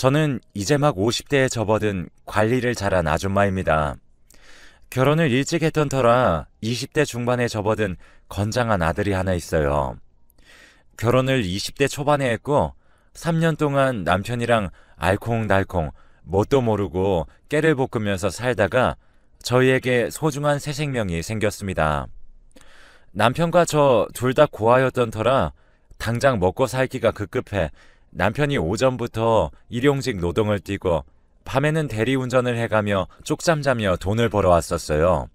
저는 이제 막 50대에 접어든 관리를 잘한 아줌마입니다. 결혼을 일찍 했던 터라 20대 중반에 접어든 건장한 아들이 하나 있어요. 결혼을 20대 초반에 했고 3년 동안 남편이랑 알콩달콩 뭣도 모르고 깨를 볶으면서 살다가 저희에게 소중한 새 생명이 생겼습니다. 남편과 저 둘 다 고아였던 터라 당장 먹고 살기가 급급해 남편이 오전부터 일용직 노동을 뛰고 밤에는 대리운전을 해가며 쪽잠자며 돈을 벌어왔었어요.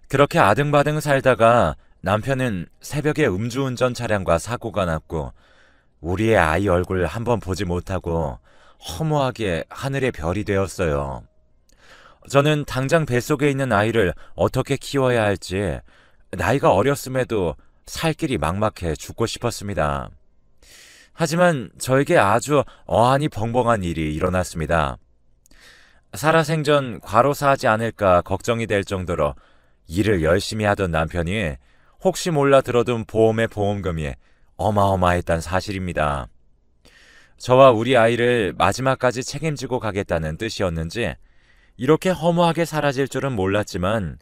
그렇게 아등바등 살다가 남편은 새벽에 음주운전 차량과 사고가 났고 우리의 아이 얼굴 한번 보지 못하고 허무하게 하늘의 별이 되었어요. 저는 당장 뱃속에 있는 아이를 어떻게 키워야 할지 나이가 어렸음에도 살 길이 막막해 죽고 싶었습니다. 하지만 저에게 아주 어안이 벙벙한 일이 일어났습니다. 살아생전 과로사하지 않을까 걱정이 될 정도로 일을 열심히 하던 남편이 혹시 몰라 들어둔 보험의 보험금이 어마어마했단 사실입니다. 저와 우리 아이를 마지막까지 책임지고 가겠다는 뜻이었는지 이렇게 허무하게 사라질 줄은 몰랐지만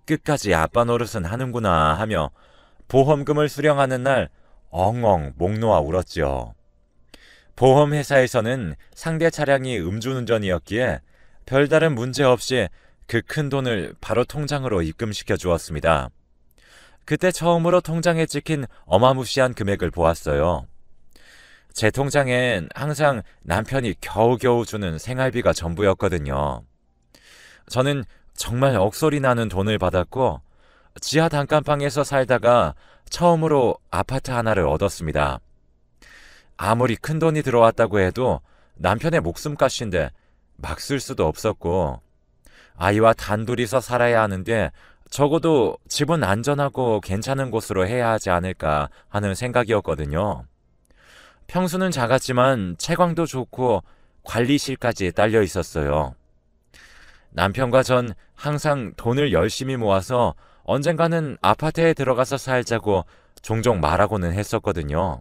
끝까지 아빠 노릇은 하는구나 하며 보험금을 수령하는 날 엉엉 목 놓아 울었지요. 보험회사에서는 상대 차량이 음주운전이었기에 별다른 문제 없이 그 큰 돈을 바로 통장으로 입금시켜 주었습니다. 그때 처음으로 통장에 찍힌 어마무시한 금액을 보았어요. 제 통장엔 항상 남편이 겨우겨우 주는 생활비가 전부였거든요. 저는 정말 억소리 나는 돈을 받았고 지하 단칸방에서 살다가 처음으로 아파트 하나를 얻었습니다. 아무리 큰 돈이 들어왔다고 해도 남편의 목숨값인데 막 쓸 수도 없었고 아이와 단둘이서 살아야 하는데 적어도 집은 안전하고 괜찮은 곳으로 해야 하지 않을까 하는 생각이었거든요. 평수는 작았지만 채광도 좋고 관리실까지 딸려 있었어요. 남편과 전 항상 돈을 열심히 모아서 언젠가는 아파트에 들어가서 살자고 종종 말하고는 했었거든요.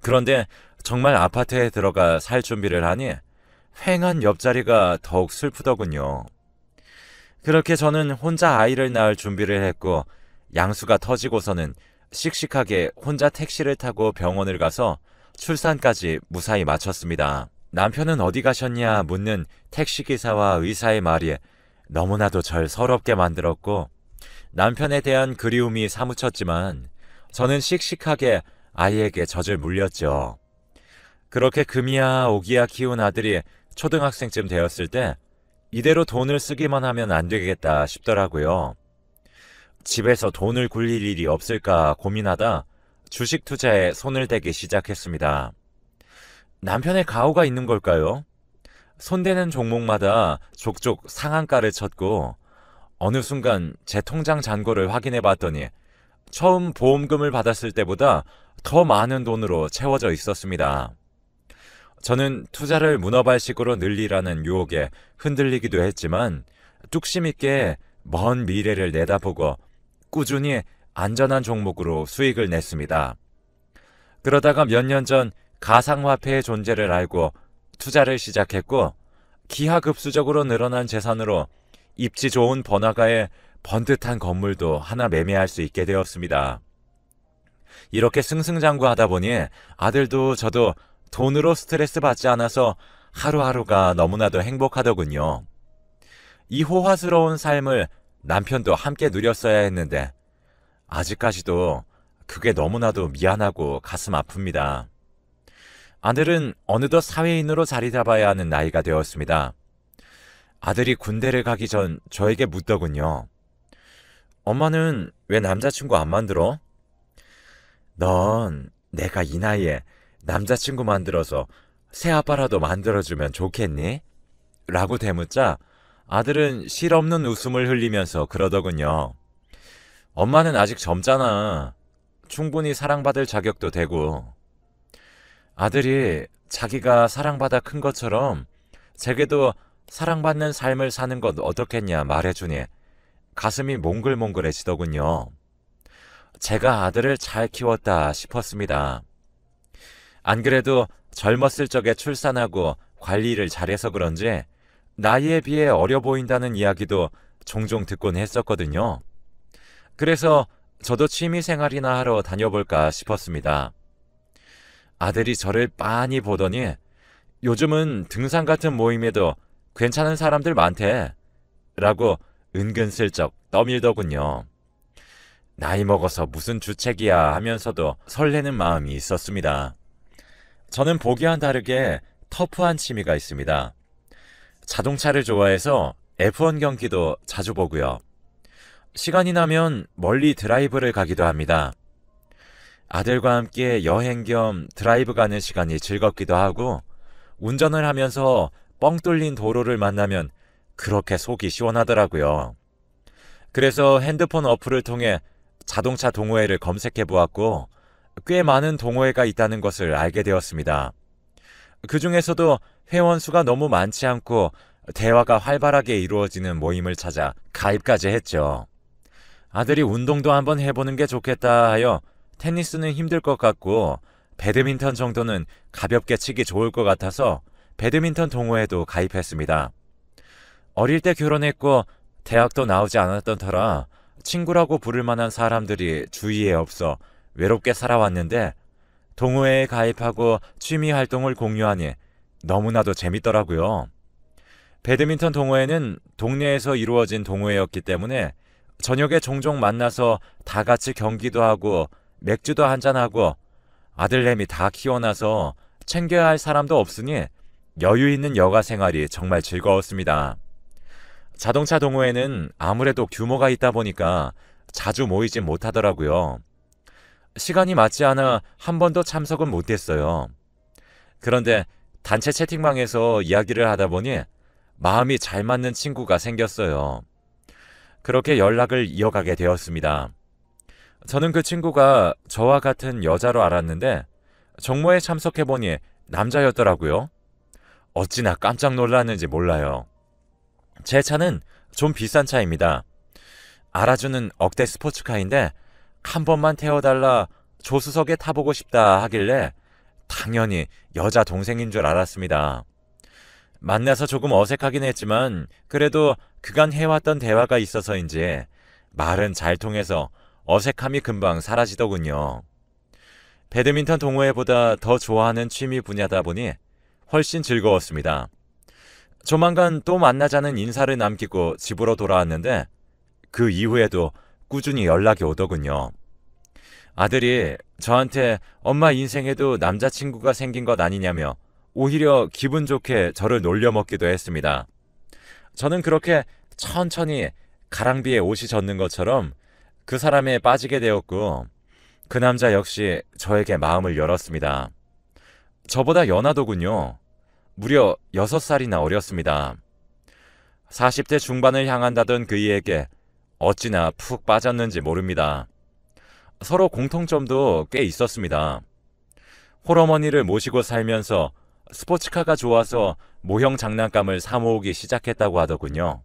그런데 정말 아파트에 들어가 살 준비를 하니 휑한 옆자리가 더욱 슬프더군요. 그렇게 저는 혼자 아이를 낳을 준비를 했고 양수가 터지고서는 씩씩하게 혼자 택시를 타고 병원을 가서 출산까지 무사히 마쳤습니다. 남편은 어디 가셨냐 묻는 택시기사와 의사의 말이 너무나도 절 서럽게 만들었고 남편에 대한 그리움이 사무쳤지만 저는 씩씩하게 아이에게 젖을 물렸죠. 그렇게 금이야 오기야 키운 아들이 초등학생쯤 되었을 때 이대로 돈을 쓰기만 하면 안 되겠다 싶더라고요. 집에서 돈을 굴릴 일이 없을까 고민하다 주식 투자에 손을 대기 시작했습니다. 남편의 가오가 있는 걸까요? 손대는 종목마다 족족 상한가를 쳤고 어느 순간 제 통장 잔고를 확인해 봤더니 처음 보험금을 받았을 때보다 더 많은 돈으로 채워져 있었습니다. 저는 투자를 문어발식으로 늘리라는 유혹에 흔들리기도 했지만 뚝심 있게 먼 미래를 내다보고 꾸준히 안전한 종목으로 수익을 냈습니다. 그러다가 몇 년 전 가상화폐의 존재를 알고 투자를 시작했고 기하급수적으로 늘어난 재산으로 입지 좋은 번화가에 번듯한 건물도 하나 매매할 수 있게 되었습니다. 이렇게 승승장구하다 보니 아들도 저도 돈으로 스트레스 받지 않아서 하루하루가 너무나도 행복하더군요. 이 호화스러운 삶을 남편도 함께 누렸어야 했는데 아직까지도 그게 너무나도 미안하고 가슴 아픕니다. 아들은 어느덧 사회인으로 자리 잡아야 하는 나이가 되었습니다. 아들이 군대를 가기 전 저에게 묻더군요. 엄마는 왜 남자친구 안 만들어? 넌 내가 이 나이에 남자친구 만들어서 새아빠라도 만들어주면 좋겠니? 라고 되묻자 아들은 실없는 웃음을 흘리면서 그러더군요. 엄마는 아직 젊잖아. 충분히 사랑받을 자격도 되고. 아들이 자기가 사랑받아 큰 것처럼 제게도 사랑받는 삶을 사는 것 어떻겠냐 말해주니 가슴이 몽글몽글해지더군요. 제가 아들을 잘 키웠다 싶었습니다. 안 그래도 젊었을 적에 출산하고 관리를 잘해서 그런지 나이에 비해 어려 보인다는 이야기도 종종 듣곤 했었거든요. 그래서 저도 취미생활이나 하러 다녀볼까 싶었습니다. 아들이 저를 빤히 보더니 요즘은 등산 같은 모임에도 괜찮은 사람들 많대 라고 은근슬쩍 떠밀더군요. 나이 먹어서 무슨 주책이야 하면서도 설레는 마음이 있었습니다. 저는 보기와는 다르게 터프한 취미가 있습니다. 자동차를 좋아해서 F1 경기도 자주 보고요. 시간이 나면 멀리 드라이브를 가기도 합니다. 아들과 함께 여행 겸 드라이브 가는 시간이 즐겁기도 하고 운전을 하면서 뻥 뚫린 도로를 만나면 그렇게 속이 시원하더라고요. 그래서 핸드폰 어플을 통해 자동차 동호회를 검색해 보았고 꽤 많은 동호회가 있다는 것을 알게 되었습니다. 그 중에서도 회원 수가 너무 많지 않고 대화가 활발하게 이루어지는 모임을 찾아 가입까지 했죠. 아들이 운동도 한번 해보는 게 좋겠다 하여 테니스는 힘들 것 같고 배드민턴 정도는 가볍게 치기 좋을 것 같아서 배드민턴 동호회도 가입했습니다. 어릴 때 결혼했고 대학도 나오지 않았던 터라 친구라고 부를 만한 사람들이 주위에 없어 외롭게 살아왔는데 동호회에 가입하고 취미 활동을 공유하니 너무나도 재밌더라고요. 배드민턴 동호회는 동네에서 이루어진 동호회였기 때문에 저녁에 종종 만나서 다 같이 경기도 하고 맥주도 한잔하고 아들내미 다 키워놔서 챙겨야 할 사람도 없으니 여유 있는 여가 생활이 정말 즐거웠습니다. 자동차 동호회는 아무래도 규모가 있다 보니까 자주 모이진 못하더라고요. 시간이 맞지 않아 한 번도 참석은 못했어요. 그런데 단체 채팅방에서 이야기를 하다 보니 마음이 잘 맞는 친구가 생겼어요. 그렇게 연락을 이어가게 되었습니다. 저는 그 친구가 저와 같은 여자로 알았는데 정모에 참석해보니 남자였더라고요. 어찌나 깜짝 놀랐는지 몰라요. 제 차는 좀 비싼 차입니다. 알아주는 억대 스포츠카인데 한 번만 태워달라 조수석에 타보고 싶다 하길래 당연히 여자 동생인 줄 알았습니다. 만나서 조금 어색하긴 했지만 그래도 그간 해왔던 대화가 있어서인지 말은 잘 통해서 어색함이 금방 사라지더군요. 배드민턴 동호회보다 더 좋아하는 취미 분야다 보니 훨씬 즐거웠습니다. 조만간 또 만나자는 인사를 남기고 집으로 돌아왔는데 그 이후에도 꾸준히 연락이 오더군요. 아들이 저한테 엄마 인생에도 남자친구가 생긴 것 아니냐며 오히려 기분 좋게 저를 놀려먹기도 했습니다. 저는 그렇게 천천히 가랑비에 옷이 젖는 것처럼 그 사람에 빠지게 되었고 그 남자 역시 저에게 마음을 열었습니다. 저보다 연하더군요. 무려 6살이나 어렸습니다. 40대 중반을 향한다던 그이에게 어찌나 푹 빠졌는지 모릅니다. 서로 공통점도 꽤 있었습니다. 홀어머니를 모시고 살면서 스포츠카가 좋아서 모형 장난감을 사 모으기 시작했다고 하더군요.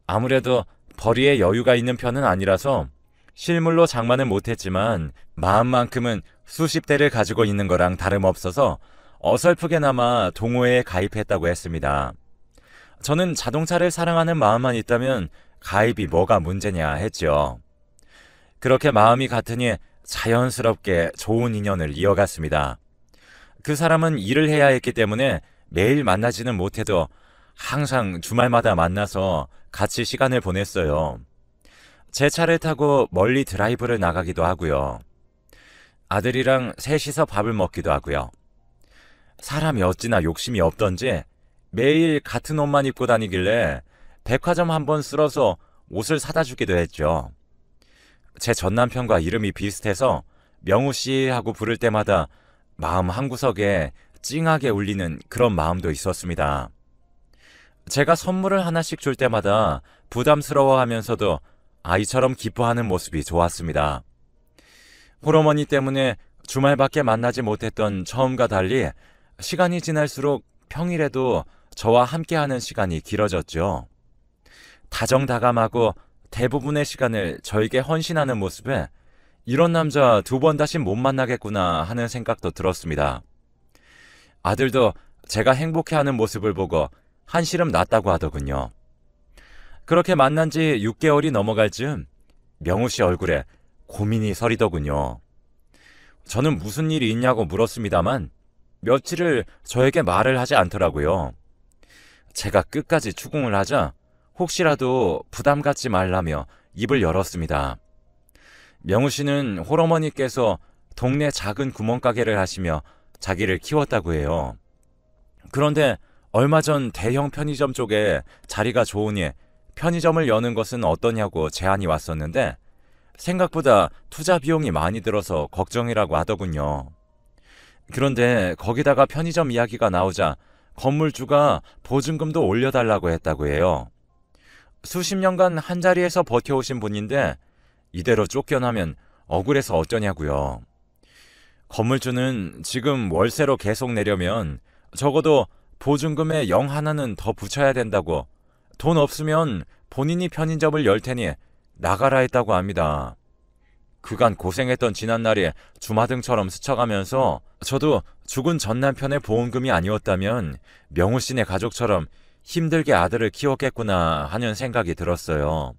아무래도 벌이에 여유가 있는 편은 아니라서 실물로 장만은 못했지만 마음만큼은 수십 대를 가지고 있는 거랑 다름없어서 어설프게나마 동호회에 가입했다고 했습니다. 저는 자동차를 사랑하는 마음만 있다면 가입이 뭐가 문제냐 했죠. 그렇게 마음이 같으니 자연스럽게 좋은 인연을 이어갔습니다. 그 사람은 일을 해야 했기 때문에 매일 만나지는 못해도 항상 주말마다 만나서 같이 시간을 보냈어요. 제 차를 타고 멀리 드라이브를 나가기도 하고요. 아들이랑 셋이서 밥을 먹기도 하고요. 사람이 어찌나 욕심이 없던지 매일 같은 옷만 입고 다니길래 백화점 한번 쓸어서 옷을 사다 주기도 했죠. 제 전남편과 이름이 비슷해서 명우씨 하고 부를 때마다 마음 한구석에 찡하게 울리는 그런 마음도 있었습니다. 제가 선물을 하나씩 줄 때마다 부담스러워하면서도 아이처럼 기뻐하는 모습이 좋았습니다. 홀어머니 때문에 주말밖에 만나지 못했던 처음과 달리 시간이 지날수록 평일에도 저와 함께하는 시간이 길어졌죠. 다정다감하고 대부분의 시간을 저에게 헌신하는 모습에 이런 남자 2번 다시 못 만나겠구나 하는 생각도 들었습니다. 아들도 제가 행복해하는 모습을 보고 한시름 났다고 하더군요. 그렇게 만난 지 6개월이 넘어갈 즈음 명우 씨 얼굴에 고민이 서리더군요. 저는 무슨 일이 있냐고 물었습니다만 며칠을 저에게 말을 하지 않더라고요. 제가 끝까지 추궁을 하자 혹시라도 부담 갖지 말라며 입을 열었습니다. 명우 씨는 홀어머니께서 동네 작은 구멍가게를 하시며 자기를 키웠다고 해요. 그런데 얼마 전 대형 편의점 쪽에 자리가 좋으니 편의점을 여는 것은 어떠냐고 제안이 왔었는데 생각보다 투자 비용이 많이 들어서 걱정이라고 하더군요. 그런데 거기다가 편의점 이야기가 나오자 건물주가 보증금도 올려달라고 했다고 해요. 수십 년간 한자리에서 버텨오신 분인데 이대로 쫓겨나면 억울해서 어쩌냐고요. 건물주는 지금 월세로 계속 내려면 적어도 보증금에 0 하나는 더 붙여야 된다고 돈 없으면 본인이 편의점을 열 테니 나가라 했다고 합니다. 그간 고생했던 지난날이 주마등처럼 스쳐가면서 저도 죽은 전 남편의 보험금이 아니었다면 명우 씨네 가족처럼 힘들게 아들을 키웠겠구나 하는 생각이 들었어요.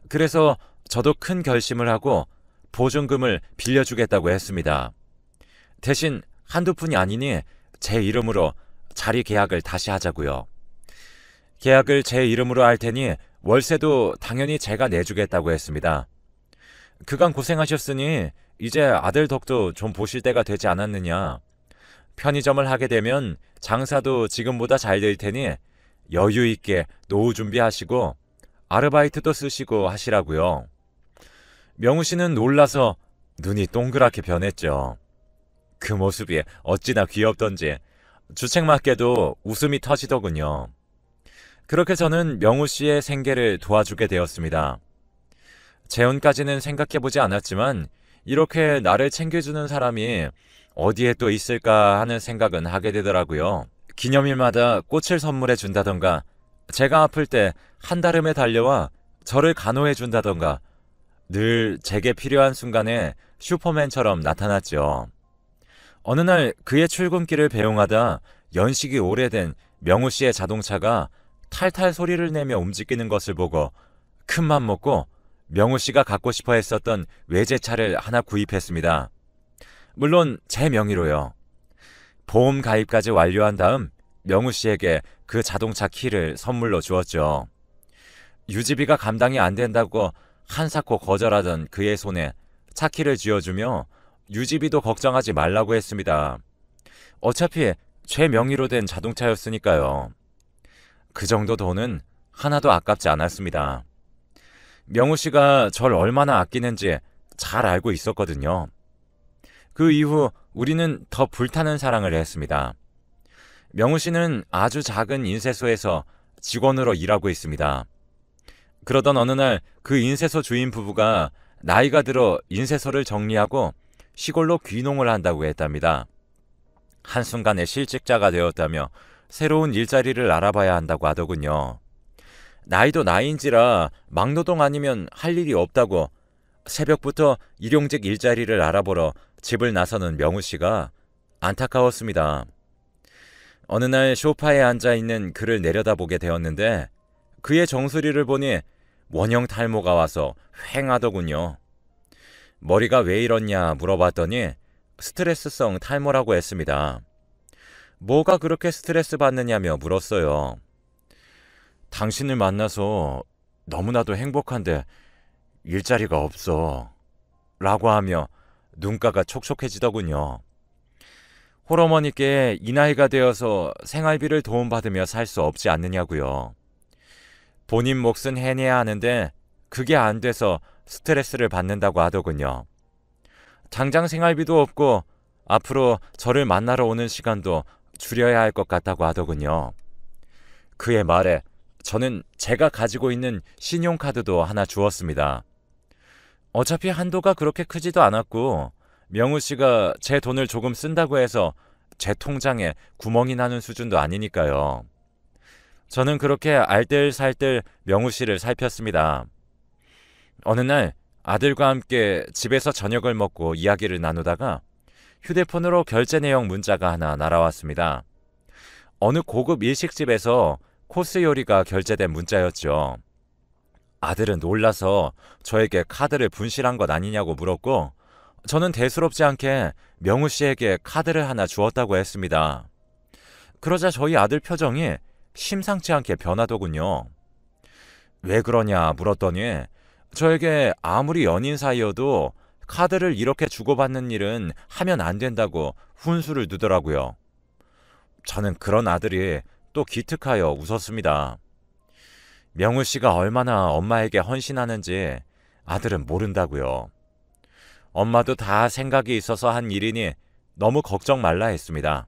그래서 저도 큰 결심을 하고 보증금을 빌려주겠다고 했습니다. 대신 한두 푼이 아니니 제 이름으로 자리 계약을 다시 하자고요. 계약을 제 이름으로 할 테니 월세도 당연히 제가 내주겠다고 했습니다. 그간 고생하셨으니 이제 아들 덕도 좀 보실 때가 되지 않았느냐. 편의점을 하게 되면 장사도 지금보다 잘 될 테니 여유 있게 노후 준비하시고 아르바이트도 쓰시고 하시라고요. 명우 씨는 놀라서 눈이 동그랗게 변했죠. 그 모습이 어찌나 귀엽던지 주책맞게도 웃음이 터지더군요. 그렇게 저는 명우 씨의 생계를 도와주게 되었습니다. 재혼까지는 생각해보지 않았지만 이렇게 나를 챙겨주는 사람이 어디에 또 있을까 하는 생각은 하게 되더라고요. 기념일마다 꽃을 선물해 준다던가 제가 아플 때 한달음에 달려와 저를 간호해 준다던가 늘 제게 필요한 순간에 슈퍼맨처럼 나타났죠. 어느 날 그의 출근길을 배웅하다 연식이 오래된 명우 씨의 자동차가 탈탈 소리를 내며 움직이는 것을 보고 큰맘 먹고 명우 씨가 갖고 싶어 했었던 외제차를 하나 구입했습니다. 물론 제 명의로요. 보험 가입까지 완료한 다음 명우 씨에게 그 자동차 키를 선물로 주었죠. 유지비가 감당이 안 된다고 한사코 거절하던 그의 손에 차 키를 쥐어주며 유지비도 걱정하지 말라고 했습니다. 어차피 제 명의로 된 자동차였으니까요. 그 정도 돈은 하나도 아깝지 않았습니다. 명우 씨가 절 얼마나 아끼는지 잘 알고 있었거든요. 그 이후 우리는 더 불타는 사랑을 했습니다. 명우 씨는 아주 작은 인쇄소에서 직원으로 일하고 있습니다. 그러던 어느 날 그 인쇄소 주인 부부가 나이가 들어 인쇄소를 정리하고 시골로 귀농을 한다고 했답니다. 한순간에 실직자가 되었다며 새로운 일자리를 알아봐야 한다고 하더군요. 나이도 나이인지라 막노동 아니면 할 일이 없다고 새벽부터 일용직 일자리를 알아보러 집을 나서는 명우 씨가 안타까웠습니다. 어느 날 소파에 앉아있는 그를 내려다보게 되었는데 그의 정수리를 보니 원형 탈모가 와서 휑하더군요. 머리가 왜 이렇냐 물어봤더니 스트레스성 탈모라고 했습니다. 뭐가 그렇게 스트레스 받느냐며 물었어요. 당신을 만나서 너무나도 행복한데 일자리가 없어 라고 하며 눈가가 촉촉해지더군요. 홀어머니께 이 나이가 되어서 생활비를 도움받으며 살 수 없지 않느냐고요. 본인 몫은 해내야 하는데 그게 안 돼서 스트레스를 받는다고 하더군요. 당장 생활비도 없고 앞으로 저를 만나러 오는 시간도 줄여야 할 것 같다고 하더군요. 그의 말에 저는 제가 가지고 있는 신용카드도 하나 주었습니다. 어차피 한도가 그렇게 크지도 않았고 명우 씨가 제 돈을 조금 쓴다고 해서 제 통장에 구멍이 나는 수준도 아니니까요. 저는 그렇게 알뜰살뜰 명우 씨를 살폈습니다. 어느 날 아들과 함께 집에서 저녁을 먹고 이야기를 나누다가 휴대폰으로 결제 내용 문자가 하나 날아왔습니다. 어느 고급 일식집에서 코스 요리가 결제된 문자였죠. 아들은 놀라서 저에게 카드를 분실한 것 아니냐고 물었고, 저는 대수롭지 않게 명우 씨에게 카드를 하나 주었다고 했습니다. 그러자 저희 아들 표정이 심상치 않게 변하더군요. 왜 그러냐 물었더니 저에게 아무리 연인 사이여도 카드를 이렇게 주고받는 일은 하면 안 된다고 훈수를 두더라고요. 저는 그런 아들이 또 기특하여 웃었습니다. 명우 씨가 얼마나 엄마에게 헌신하는지 아들은 모른다고요. 엄마도 다 생각이 있어서 한 일이니 너무 걱정 말라 했습니다.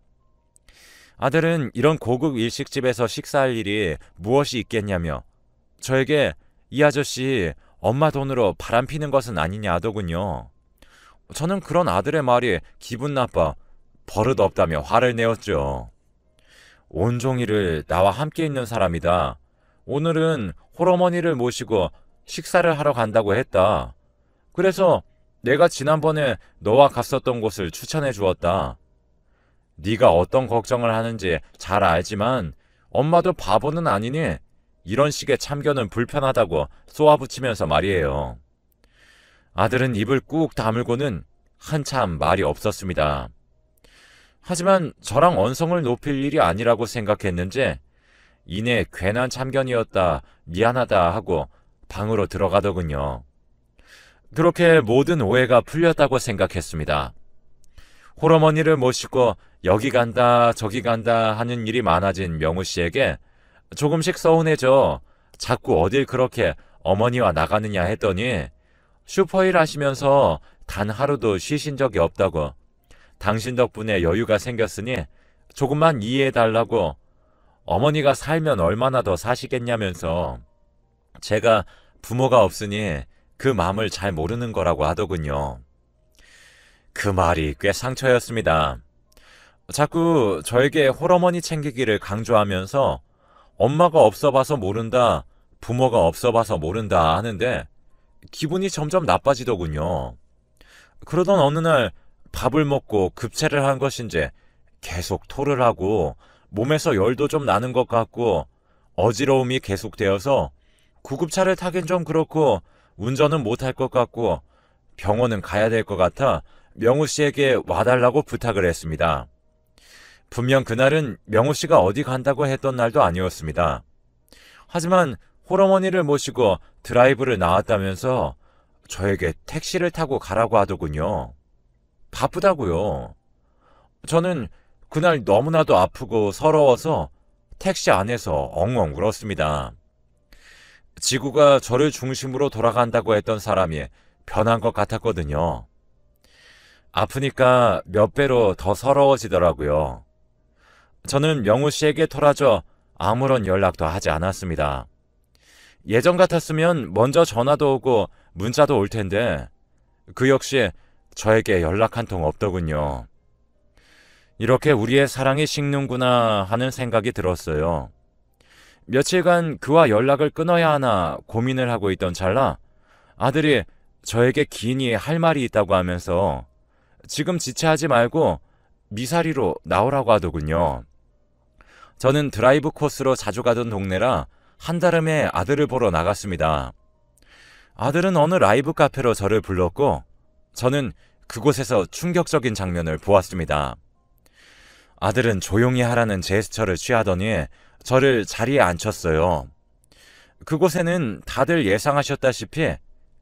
아들은 이런 고급 일식집에서 식사할 일이 무엇이 있겠냐며 저에게 이 아저씨 엄마 돈으로 바람 피는 것은 아니냐 하더군요. 저는 그런 아들의 말이 기분 나빠 버릇 없다며 화를 내었죠. 온종일을 나와 함께 있는 사람이다. 오늘은 홀어머니를 모시고 식사를 하러 간다고 했다. 그래서 내가 지난번에 너와 갔었던 곳을 추천해 주었다. 네가 어떤 걱정을 하는지 잘 알지만 엄마도 바보는 아니니 이런 식의 참견은 불편하다고 쏘아붙이면서 말이에요. 아들은 입을 꾹 다물고는 한참 말이 없었습니다. 하지만 저랑 언성을 높일 일이 아니라고 생각했는지 이내 괜한 참견이었다 미안하다 하고 방으로 들어가더군요. 그렇게 모든 오해가 풀렸다고 생각했습니다. 홀어머니를 모시고 여기 간다 저기 간다 하는 일이 많아진 명우 씨에게 조금씩 서운해져 자꾸 어딜 그렇게 어머니와 나가느냐 했더니 슈퍼일 하시면서 단 하루도 쉬신 적이 없다고, 당신 덕분에 여유가 생겼으니 조금만 이해해달라고, 어머니가 살면 얼마나 더 사시겠냐면서 제가 부모가 없으니 그 마음을 잘 모르는 거라고 하더군요. 그 말이 꽤 상처였습니다. 자꾸 저에게 홀어머니 챙기기를 강조하면서 엄마가 없어 봐서 모른다, 부모가 없어 봐서 모른다 하는데 기분이 점점 나빠지더군요. 그러던 어느 날 밥을 먹고 급체를 한 것인지 계속 토를 하고 몸에서 열도 좀 나는 것 같고 어지러움이 계속되어서 구급차를 타긴 좀 그렇고 운전은 못할 것 같고 병원은 가야 될 것 같아 명우 씨에게 와달라고 부탁을 했습니다. 분명 그날은 명우 씨가 어디 간다고 했던 날도 아니었습니다. 하지만 홀어머니를 모시고 드라이브를 나왔다면서 저에게 택시를 타고 가라고 하더군요. 바쁘다고요. 저는 그날 너무나도 아프고 서러워서 택시 안에서 엉엉 울었습니다. 지구가 저를 중심으로 돌아간다고 했던 사람이 변한 것 같았거든요. 아프니까 몇 배로 더 서러워지더라고요. 저는 명우 씨에게 토라져 아무런 연락도 하지 않았습니다. 예전 같았으면 먼저 전화도 오고 문자도 올 텐데 그 역시 저에게 연락 한 통 없더군요. 이렇게 우리의 사랑이 식는구나 하는 생각이 들었어요. 며칠간 그와 연락을 끊어야 하나 고민을 하고 있던 찰나 아들이 저에게 긴히 할 말이 있다고 하면서 지금 지체하지 말고 미사리로 나오라고 하더군요. 저는 드라이브 코스로 자주 가던 동네라 한달음에 아들을 보러 나갔습니다. 아들은 어느 라이브 카페로 저를 불렀고 저는 그곳에서 충격적인 장면을 보았습니다. 아들은 조용히 하라는 제스처를 취하더니 저를 자리에 앉혔어요. 그곳에는 다들 예상하셨다시피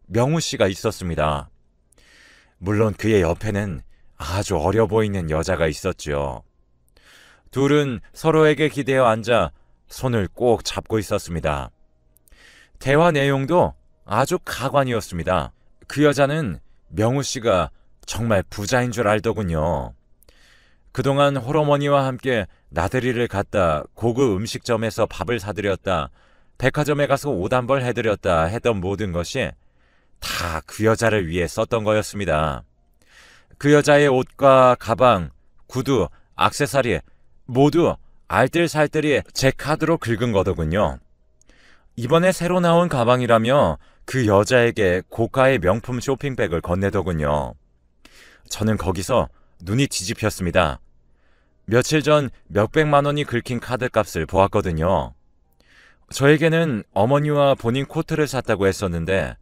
명우 씨가 있었습니다. 물론 그의 옆에는 아주 어려 보이는 여자가 있었죠. 둘은 서로에게 기대어 앉아 손을 꼭 잡고 있었습니다. 대화 내용도 아주 가관이었습니다. 그 여자는 명우 씨가 정말 부자인 줄 알더군요. 그동안 홀어머니와 함께 나들이를 갔다, 고급 음식점에서 밥을 사드렸다, 백화점에 가서 옷 한 벌 해드렸다 했던 모든 것이 다 그 여자를 위해 썼던 거였습니다. 그 여자의 옷과 가방, 구두, 액세서리 모두 알뜰살뜰히 제 카드로 긁은 거더군요. 이번에 새로 나온 가방이라며 그 여자에게 고가의 명품 쇼핑백을 건네더군요. 저는 거기서 눈이 뒤집혔습니다. 며칠 전 몇백만 원이 긁힌 카드값을 보았거든요. 저에게는 어머니와 본인 코트를 샀다고 했었는데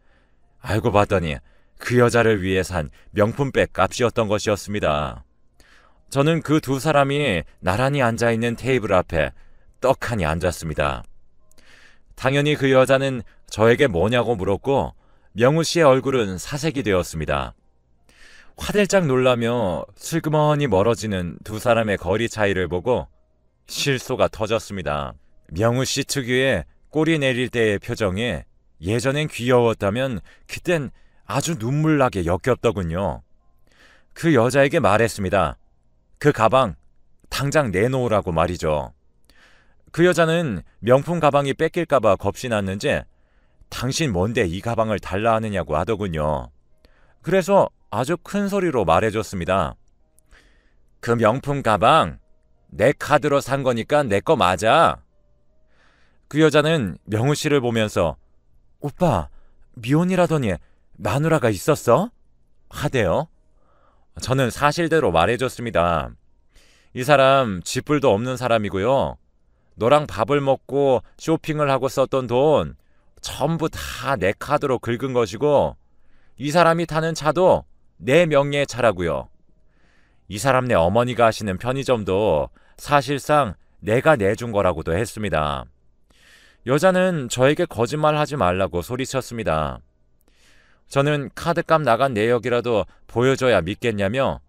알고 봤더니 그 여자를 위해 산 명품백 값이었던 것이었습니다. 저는 그 두 사람이 나란히 앉아있는 테이블 앞에 떡하니 앉았습니다. 당연히 그 여자는 저에게 뭐냐고 물었고 명우 씨의 얼굴은 사색이 되었습니다. 화들짝 놀라며 슬그머니 멀어지는 두 사람의 거리 차이를 보고 실소가 터졌습니다. 명우 씨 특유의 꼬리 내릴 때의 표정이 예전엔 귀여웠다면 그땐 아주 눈물나게 역겹더군요. 그 여자에게 말했습니다. 그 가방 당장 내놓으라고 말이죠. 그 여자는 명품 가방이 뺏길까봐 겁이 났는지 당신 뭔데 이 가방을 달라 하느냐고 하더군요. 그래서 아주 큰 소리로 말해줬습니다. 그 명품 가방 내 카드로 산 거니까 내 거 맞아. 그 여자는 명우 씨를 보면서 오빠 미혼이라더니 마누라가 있었어? 하대요. 저는 사실대로 말해줬습니다. 이 사람 쥐뿔도 없는 사람이고요. 너랑 밥을 먹고 쇼핑을 하고 썼던 돈 전부 다 내 카드로 긁은 것이고 이 사람이 타는 차도 내 명예의 차라고요. 이 사람네 어머니가 하시는 편의점도 사실상 내가 내준 거라고도 했습니다. 여자는 저에게 거짓말하지 말라고 소리쳤습니다. 저는 카드값 나간 내역이라도 보여줘야 믿겠냐며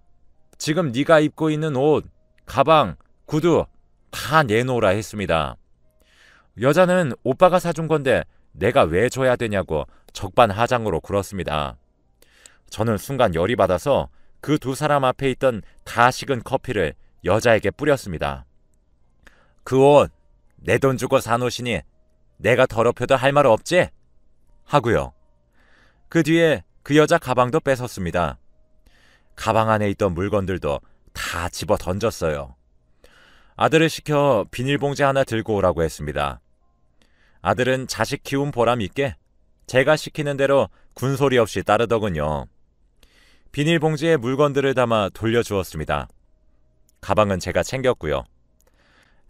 지금 네가 입고 있는 옷, 가방, 구두 다 내놓으라 했습니다. 여자는 오빠가 사준 건데 내가 왜 줘야 되냐고 적반하장으로 굴었습니다. 저는 순간 열이 받아서 그 두 사람 앞에 있던 다 식은 커피를 여자에게 뿌렸습니다. 그 옷 내 돈 주고 산 옷이니 내가 더럽혀도 할 말 없지? 하고요. 그 뒤에 그 여자 가방도 뺏었습니다. 가방 안에 있던 물건들도 다 집어 던졌어요. 아들을 시켜 비닐봉지 하나 들고 오라고 했습니다. 아들은 자식 키운 보람 있게 제가 시키는 대로 군소리 없이 따르더군요. 비닐봉지에 물건들을 담아 돌려주었습니다. 가방은 제가 챙겼고요.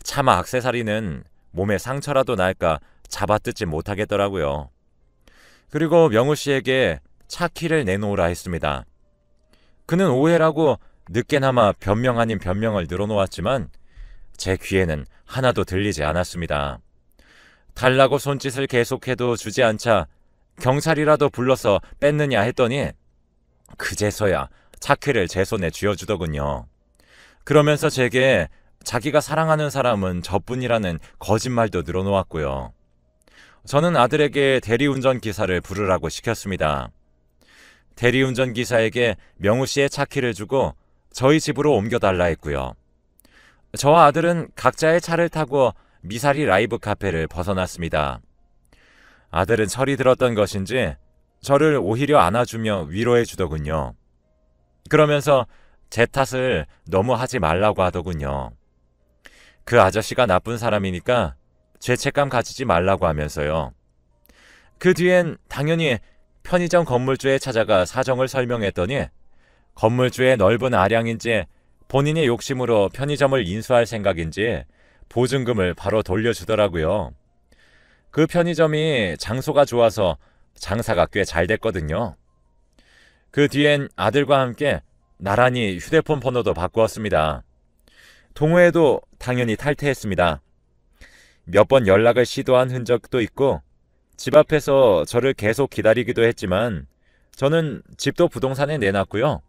차마 액세서리는 몸에 상처라도 날까 잡아뜯지 못하겠더라고요. 그리고 명우 씨에게 차 키를 내놓으라 했습니다. 그는 오해라고 늦게나마 변명 아닌 변명을 늘어놓았지만 제 귀에는 하나도 들리지 않았습니다. 달라고 손짓을 계속해도 주지 않자 경찰이라도 불러서 뺐느냐 했더니 그제서야 차키를 제 손에 쥐어주더군요. 그러면서 제게 자기가 사랑하는 사람은 저뿐이라는 거짓말도 늘어놓았고요. 저는 아들에게 대리운전 기사를 부르라고 시켰습니다. 대리운전 기사에게 명우 씨의 차키를 주고 저희 집으로 옮겨달라 했고요. 저와 아들은 각자의 차를 타고 미사리 라이브 카페를 벗어났습니다. 아들은 철이 들었던 것인지 저를 오히려 안아주며 위로해 주더군요. 그러면서 제 탓을 너무 하지 말라고 하더군요. 그 아저씨가 나쁜 사람이니까 죄책감 가지지 말라고 하면서요. 그 뒤엔 당연히 편의점 건물주에 찾아가 사정을 설명했더니 건물주의 넓은 아량인지 본인의 욕심으로 편의점을 인수할 생각인지 보증금을 바로 돌려주더라고요. 그 편의점이 장소가 좋아서 장사가 꽤 잘 됐거든요. 그 뒤엔 아들과 함께 나란히 휴대폰 번호도 바꾸었습니다. 동호회도 당연히 탈퇴했습니다. 몇 번 연락을 시도한 흔적도 있고 집 앞에서 저를 계속 기다리기도 했지만 저는 집도 부동산에 내놨고요.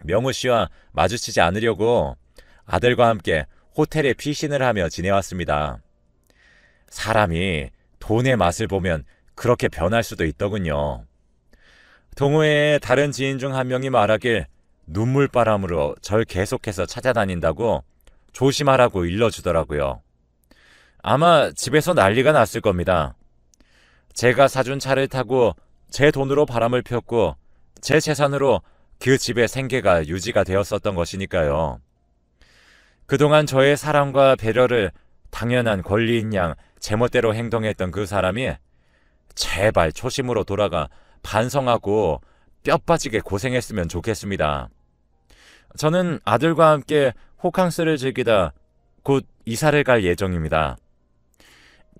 명우 씨와 마주치지 않으려고 아들과 함께 호텔에 피신을 하며 지내왔습니다. 사람이 돈의 맛을 보면 그렇게 변할 수도 있더군요. 동호회의 다른 지인 중 한 명이 말하길 눈물바람으로 절 계속해서 찾아다닌다고 조심하라고 일러주더라고요. 아마 집에서 난리가 났을 겁니다. 제가 사준 차를 타고 제 돈으로 바람을 폈고 제 재산으로 그 집의 생계가 유지가 되었었던 것이니까요. 그동안 저의 사랑과 배려를 당연한 권리인 양 제멋대로 행동했던 그 사람이 제발 초심으로 돌아가 반성하고 뼈 빠지게 고생했으면 좋겠습니다. 저는 아들과 함께 호캉스를 즐기다 곧 이사를 갈 예정입니다.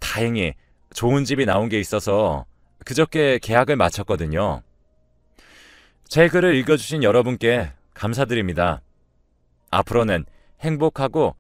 다행히 좋은 집이 나온 게 있어서 그저께 계약을 마쳤거든요. 제 글을 읽어주신 여러분께 감사드립니다. 앞으로는 행복하고